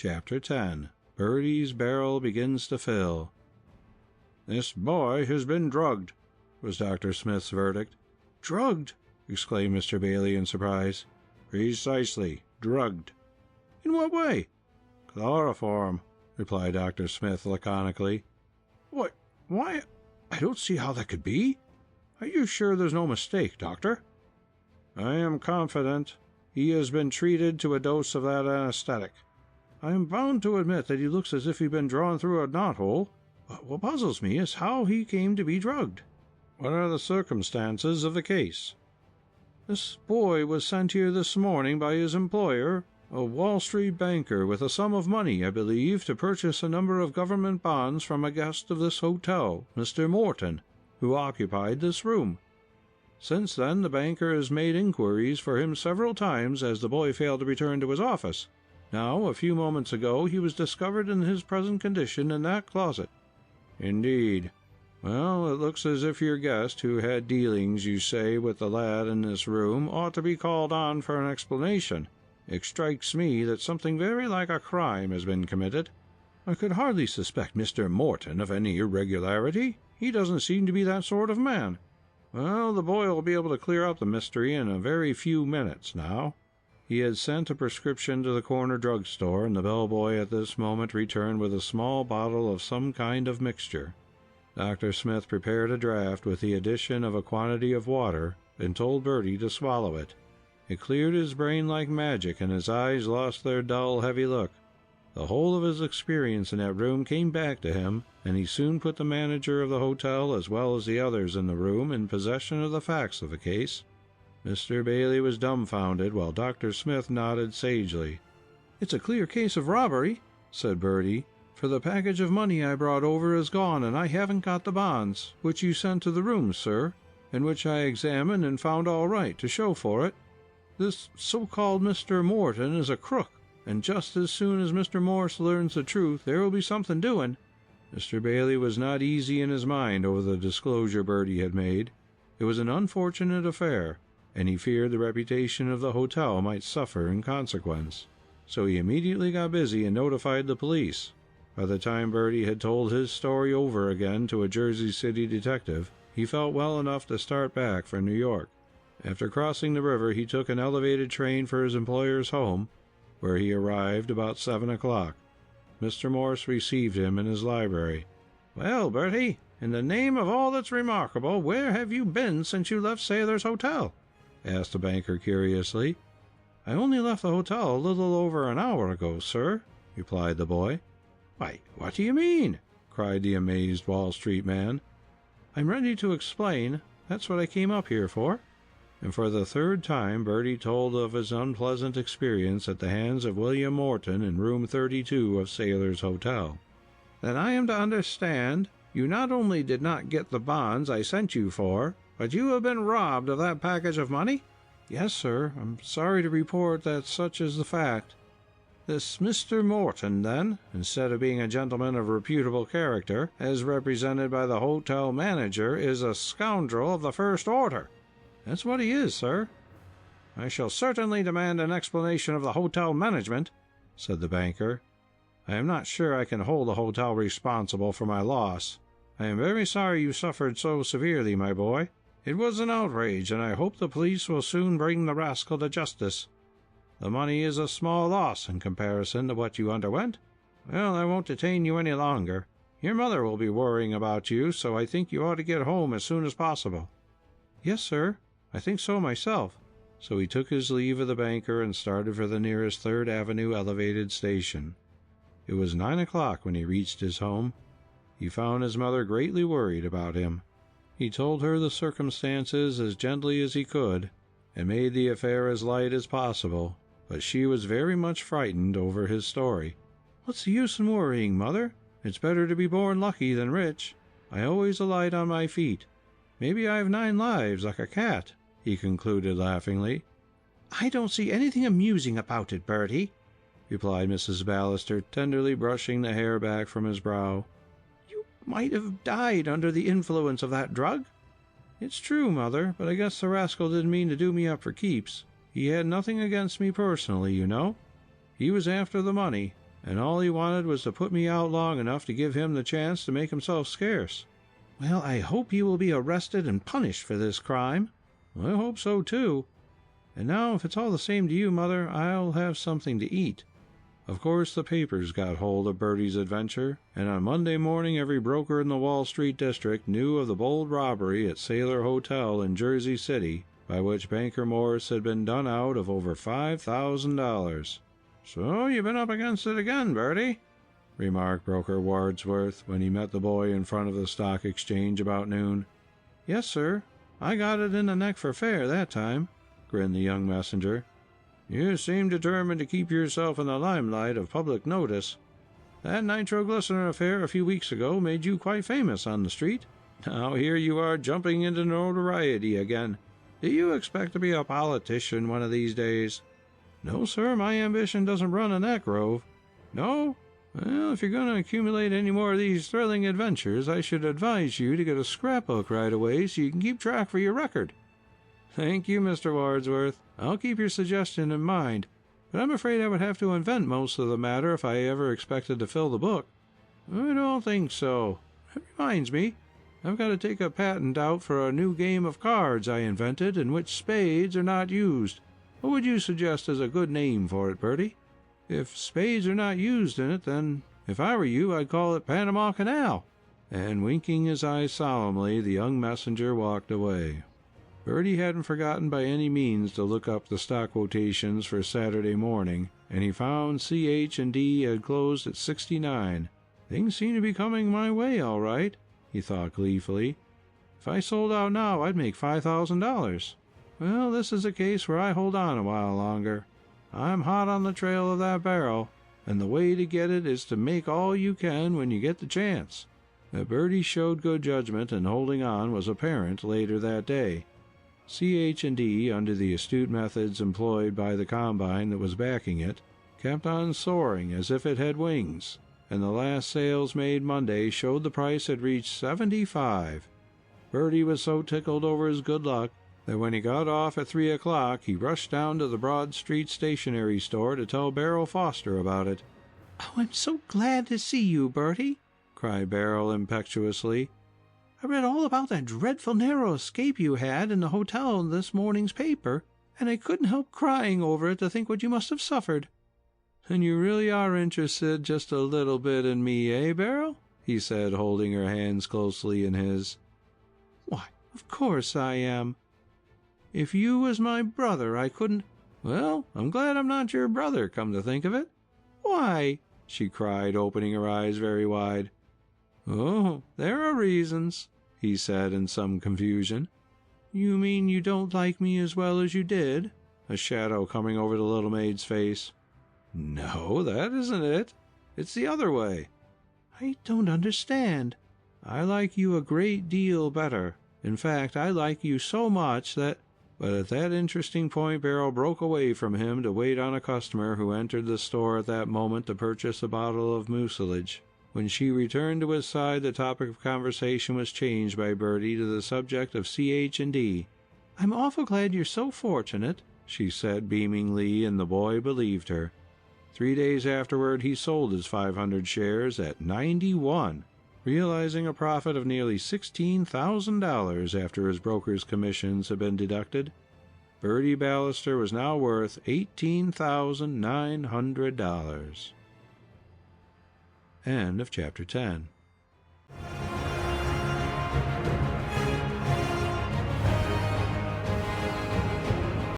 Chapter 10. Bertie's Barrel Begins to Fill. "This boy has been drugged," was Dr. Smith's verdict. "Drugged!" exclaimed Mr. Bailey in surprise. "Precisely. Drugged." "In what way?" "Chloroform," replied Dr. Smith laconically. Why, I don't see how that could be. Are you sure there's no mistake, Doctor?" "I am confident. He has been treated to a dose of that anesthetic." "I am bound to admit that he looks as if he'd been drawn through a knothole. But what puzzles me is how he came to be drugged." "What are the circumstances of the case?" "This boy was sent here this morning by his employer, a Wall Street banker, with a sum of money, I believe, to purchase a number of government bonds from a guest of this hotel, Mr. Morton, who occupied this room. Since then the banker has made inquiries for him several times, as the boy failed to return to his office. Now, a few moments ago, he was discovered in his present condition in that closet." "Indeed. Well, it looks as if your guest, who had dealings, you say, with the lad in this room, ought to be called on for an explanation. It strikes me that something very like a crime has been committed." "I could hardly suspect Mr. Morton of any irregularity. He doesn't seem to be that sort of man." "Well, the boy will be able to clear up the mystery in a very few minutes now." He had sent a prescription to the corner drug store, and the bellboy at this moment returned with a small bottle of some kind of mixture. Dr. Smith prepared a draught with the addition of a quantity of water, and told Bertie to swallow it. It cleared his brain like magic, and his eyes lost their dull, heavy look. The whole of his experience in that room came back to him, and he soon put the manager of the hotel, as well as the others in the room, in possession of the facts of the case. Mr. Bailey was dumbfounded, while Dr. Smith nodded sagely. "It's a clear case of robbery," said Bertie, "for the package of money I brought over is gone, and I haven't got the bonds, which you sent to the room, sir, and which I examined and found all right to show for it. This so-called Mr. Morton is a crook, and just as soon as Mr. Morse learns the truth, there will be something doing." Mr. Bailey was not easy in his mind over the disclosure Bertie had made. It was an unfortunate affair, and he feared the reputation of the hotel might suffer in consequence. So he immediately got busy and notified the police. By the time Bertie had told his story over again to a Jersey City detective, he felt well enough to start back for New York. After crossing the river, he took an elevated train for his employer's home, where he arrived about 7 o'clock. Mr. Morse received him in his library. "Well, Bertie, in the name of all that's remarkable, where have you been since you left Sailor's Hotel?" asked the banker curiously. "I only left the hotel a little over an hour ago, sir," replied the boy. "Why, what do you mean?" cried the amazed Wall Street man. "I'm ready to explain. That's what I came up here for." And for the third time Bertie told of his unpleasant experience at the hands of William Morton in room 32 of Sailor's Hotel. "Then I am to understand, you not only did not get the bonds I sent you for, but you have been robbed of that package of money?" "Yes, sir. I'm sorry to report that such is the fact." "This Mr. Morton, then, instead of being a gentleman of reputable character, as represented by the hotel manager, is a scoundrel of the first order." "That's what he is, sir." "I shall certainly demand an explanation of the hotel management," said the banker. "I am not sure I can hold the hotel responsible for my loss. I am very sorry you suffered so severely, my boy. It was an outrage, and I hope the police will soon bring the rascal to justice. The money is a small loss in comparison to what you underwent. Well, I won't detain you any longer. Your mother will be worrying about you, so I think you ought to get home as soon as possible." "Yes, sir. I think so myself." So he took his leave of the banker and started for the nearest 3rd Avenue elevated station. It was 9 o'clock when he reached his home. He found his mother greatly worried about him. He told her the circumstances as gently as he could, and made the affair as light as possible, but she was very much frightened over his story. "What's the use in worrying, Mother? It's better to be born lucky than rich. I always alight on my feet. Maybe I have 9 lives, like a cat," he concluded laughingly. "I don't see anything amusing about it, Bertie," replied Mrs. Ballister, tenderly brushing the hair back from his brow. "You might have died under the influence of that drug." "It's true, Mother, but I guess the rascal didn't mean to do me up for keeps. He had nothing against me personally, you know. He was after the money, and all he wanted was to put me out long enough to give him the chance to make himself scarce. Well, I hope he will be arrested and punished for this crime. I hope so, too. And now, if it's all the same to you, Mother, I'll have something to eat." Of course, the papers got hold of Bertie's adventure, and on Monday morning every broker in the Wall Street district knew of the bold robbery at Sailor Hotel in Jersey City, by which Banker Morse had been done out of over $5,000. "So you've been up against it again, Bertie," remarked Broker Wadsworth when he met the boy in front of the Stock Exchange about noon. "Yes, sir. I got it in the neck for fair that time," grinned the young messenger. "You seem determined to keep yourself in the limelight of public notice. That nitroglycerin affair a few weeks ago made you quite famous on the street. Now here you are jumping into notoriety again. Do you expect to be a politician one of these days?" "No, sir, my ambition doesn't run in that grove." "No? Well, if you're going to accumulate any more of these thrilling adventures, I should advise you to get a scrapbook right away so you can keep track for your record." "Thank you, Mr. Wadsworth. I'll keep your suggestion in mind, but I'm afraid I would have to invent most of the matter if I ever expected to fill the book." "I don't think so. That reminds me, I've got to take a patent out for a new game of cards I invented in which spades are not used. What would you suggest as a good name for it, Bertie?" "If spades are not used in it, then, if I were you, I'd call it Panama Canal." And winking his eyes solemnly, the young messenger walked away. Bertie hadn't forgotten by any means to look up the stock quotations for Saturday morning, and he found C.H.&D. had closed at 69. "Things seem to be coming my way, all right," he thought gleefully. "If I sold out now, I'd make $5,000. Well, this is a case where I hold on a while longer. I'm hot on the trail of that barrel, and the way to get it is to make all you can when you get the chance." That Bertie showed good judgment in holding on was apparent later that day. C.H.&D., under the astute methods employed by the combine that was backing it, kept on soaring as if it had wings, and the last sales made Monday showed the price had reached 75. Bertie was so tickled over his good luck that when he got off at 3 o'clock he rushed down to the Broad Street stationery store to tell Beryl Foster about it. "Oh, I'm so glad to see you, Bertie," cried Beryl impetuously. "I read all about that dreadful narrow escape you had in the hotel in this morning's paper, and I couldn't help crying over it to think what you must have suffered." "And you really are interested just a little bit in me, eh, Beryl?" he said, holding her hands closely in his. "Why, of course I am. If you was my brother, I couldn't—" "Well, I'm glad I'm not your brother, come to think of it." "Why?" she cried, opening her eyes very wide. "Oh, there are reasons," he said in some confusion. "You mean you don't like me as well as you did?" a shadow coming over the little maid's face. "No, that isn't it. It's the other way." "I don't understand." "I like you a great deal better. In fact, I like you so much that—" But at that interesting point Beryl broke away from him to wait on a customer who entered the store at that moment to purchase a bottle of mucilage. When she returned to his side, the topic of conversation was changed by Bertie to the subject of C.H.&D. "I'm awful glad you're so fortunate," she said beamingly, and the boy believed her. 3 days afterward he sold his 500 shares at 91, realizing a profit of nearly $16,000 after his broker's commissions had been deducted. Bertie Ballister was now worth $18,900. End of chapter 10.